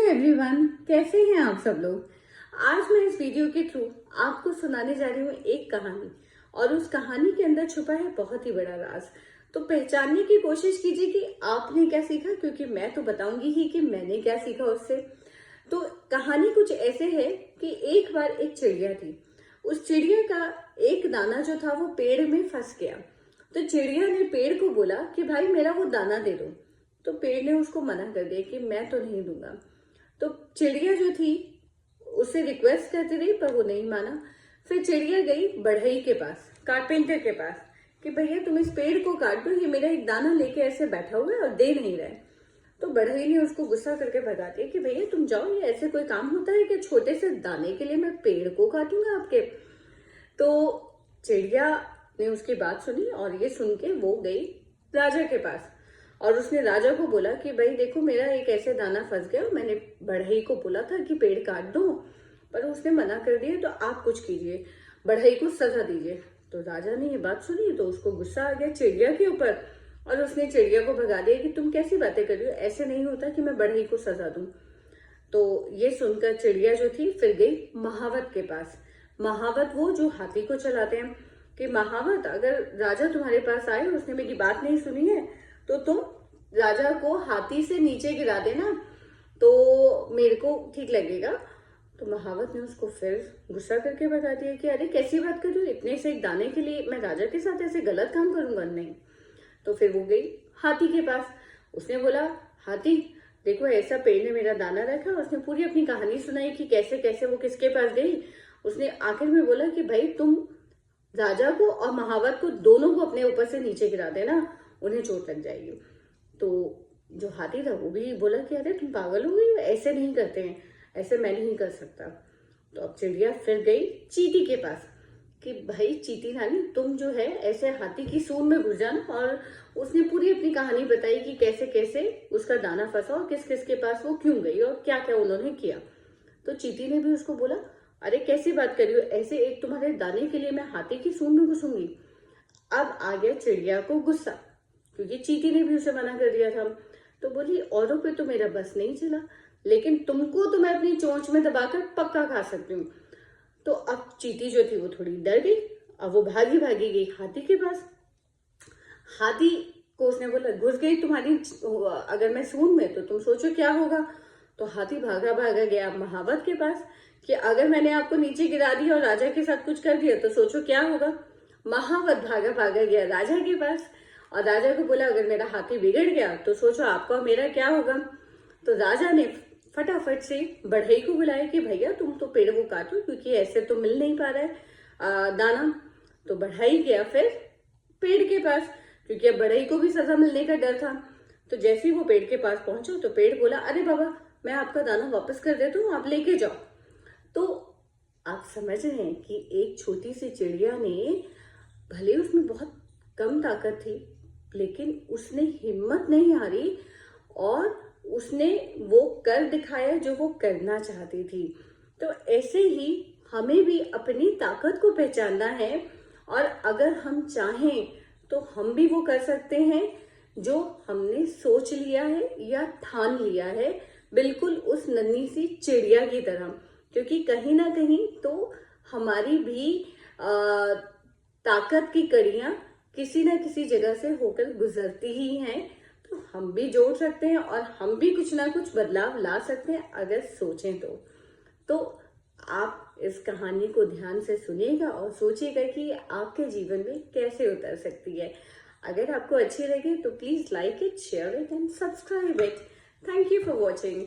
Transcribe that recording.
Everyone, कैसे हैं आप सब लोग। आज मैं इस वीडियो के थ्रू आपको सुनाने जा रही हूँ एक कहानी, और उस कहानी के अंदर छुपा है बहुत ही बड़ा राज। तो पहचानने की कोशिश कीजिए कि आपने क्या सीखा, क्योंकि मैं तो बताऊंगी ही कि मैंने क्या सीखा उससे। तो कहानी कुछ ऐसे है कि एक बार एक चिड़िया थी। उस चिड़िया का एक दाना जो था वो पेड़ में फंस गया। तो चिड़िया ने पेड़ को बोला कि भाई मेरा वो दाना दे दो। तो पेड़ ने उसको मना कर दिया कि मैं तो नहीं दूंगा। तो चिड़िया जो थी उससे रिक्वेस्ट करती रही, पर वो नहीं माना। फिर चिड़िया गई बढ़ई के पास, कारपेंटर के पास, कि भैया तुम इस पेड़ को काट दो, ये मेरा एक दाना लेके ऐसे बैठा हुआ है और दे नहीं रहा है। तो बढ़ई ने उसको गुस्सा करके भगा दिया कि भैया तुम जाओ, ये ऐसे कोई काम होता है कि छोटे से दाने के लिए मैं पेड़ को काटूंगा आपके। तो चिड़िया ने उसकी बात सुनी और ये सुन के वो गई राजा के पास, और उसने राजा को बोला कि भाई देखो मेरा एक ऐसे दाना फंस गया, मैंने बढ़ई को बोला था कि पेड़ काट दो, पर उसने मना कर दिया, तो आप कुछ कीजिए, बढ़ई को सजा दीजिए। तो राजा ने ये बात सुनी तो उसको गुस्सा आ गया चिड़िया के ऊपर, और उसने चिड़िया को भगा दिया कि तुम कैसी बातें कर रही हो, ऐसे नहीं होता कि मैं बढ़ई को सजा दूं। तो ये सुनकर चिड़िया जो थी फिर गई महावत के पास। महावत वो जो हाथी को चलाते हैं, कि महावत अगर राजा तुम्हारे पास आए, उसने मेरी बात नहीं सुनी है, तो तुम राजा को हाथी से नीचे गिरा देना, तो मेरे को ठीक लगेगा। तो महावत ने उसको फिर गुस्सा करके बता दिया कि अरे कैसी बात कर रही हो, इतने से एक दाने के लिए मैं राजा के साथ ऐसे गलत काम करूंगा, नहीं। तो फिर वो गई हाथी के पास। उसने बोला हाथी देखो ऐसा पेड़ ने मेरा दाना रखा। उसने पूरी अपनी कहानी सुनाई कि कैसे कैसे वो किसके पास गई। उसने आखिर में बोला कि भाई तुम राजा को और महावत को दोनों को अपने ऊपर से नीचे गिरा देना, उन्हें चोट लग जाएगी। तो जो हाथी था वो भी बोला कि अरे तुम पागल हो गई, ऐसे नहीं करते हैं, ऐसे मैं नहीं कर सकता। तो अब चिड़िया फिर गई चींटी के पास कि भाई चींटी रानी तुम जो है ऐसे हाथी की सूंड में घुस जाना, और उसने पूरी अपनी कहानी बताई कि कैसे कैसे उसका दाना फंसा और किस किस के पास वो क्यों गई और क्या क्या उन्होंने किया। तो चींटी ने भी उसको बोला अरे कैसी बात कर रही हो, ऐसे एक तुम्हारे दाने के लिए मैं हाथी की सूंड में घुसूंगी। अब आ गया चिड़िया को गुस्सा, क्योंकि चींटी ने भी उसे मना कर दिया था। तो बोली औरों पे तो मेरा बस नहीं चला, लेकिन तुमको तो मैं अपनी चोंच में दबाकर पक्का खा सकती हूँ। तो अब चींटी जो थी वो थोड़ी डर गई। अब वो भागी भागी गई हाथी के पास। हाथी को उसने बोला घुस गई तुम्हारी अगर मैं सूंड में, तो तुम सोचो क्या होगा। तो हाथी भागा भागा गया महावत के पास कि अगर मैंने आपको नीचे गिरा दिया और राजा के साथ कुछ कर दिया तो सोचो क्या होगा। महावत भागा भागा गया राजा के पास, और राजा को बोला अगर मेरा हाथी बिगड़ गया तो सोचो आपका और मेरा क्या होगा। तो राजा ने फटाफट से बढ़ई को बुलाया कि भैया तुम तो पेड़ को काटो, क्योंकि ऐसे तो मिल नहीं पा रहा है दाना। तो बढ़ई गया फिर पेड़ के पास, क्योंकि अब बढ़ई को भी सजा मिलने का डर था। तो जैसे ही वो पेड़ के पास पहुंचा तो पेड़ बोला अरे बाबा मैं आपका दाना वापस कर देता हूँ, आप लेके जाओ। तो आप समझ रहे हैं कि एक छोटी सी चिड़िया ने, भले उसमें बहुत कम ताकत थी, लेकिन उसने हिम्मत नहीं हारी और उसने वो कर दिखाया जो वो करना चाहती थी। तो ऐसे ही हमें भी अपनी ताकत को पहचानना है, और अगर हम चाहें तो हम भी वो कर सकते हैं जो हमने सोच लिया है या ठान लिया है, बिल्कुल उस नन्ही सी चिड़िया की तरह। क्योंकि कहीं ना कहीं तो हमारी भी ताकत की कड़ियां किसी ना किसी जगह से होकर गुजरती ही हैं। तो हम भी जोड़ सकते हैं और हम भी कुछ ना कुछ बदलाव ला सकते हैं अगर सोचें तो आप इस कहानी को ध्यान से सुनिएगा और सोचिएगा कि आपके जीवन में कैसे उतर सकती है। अगर आपको अच्छी लगे तो please like it, share it and subscribe it. Thank you for watching.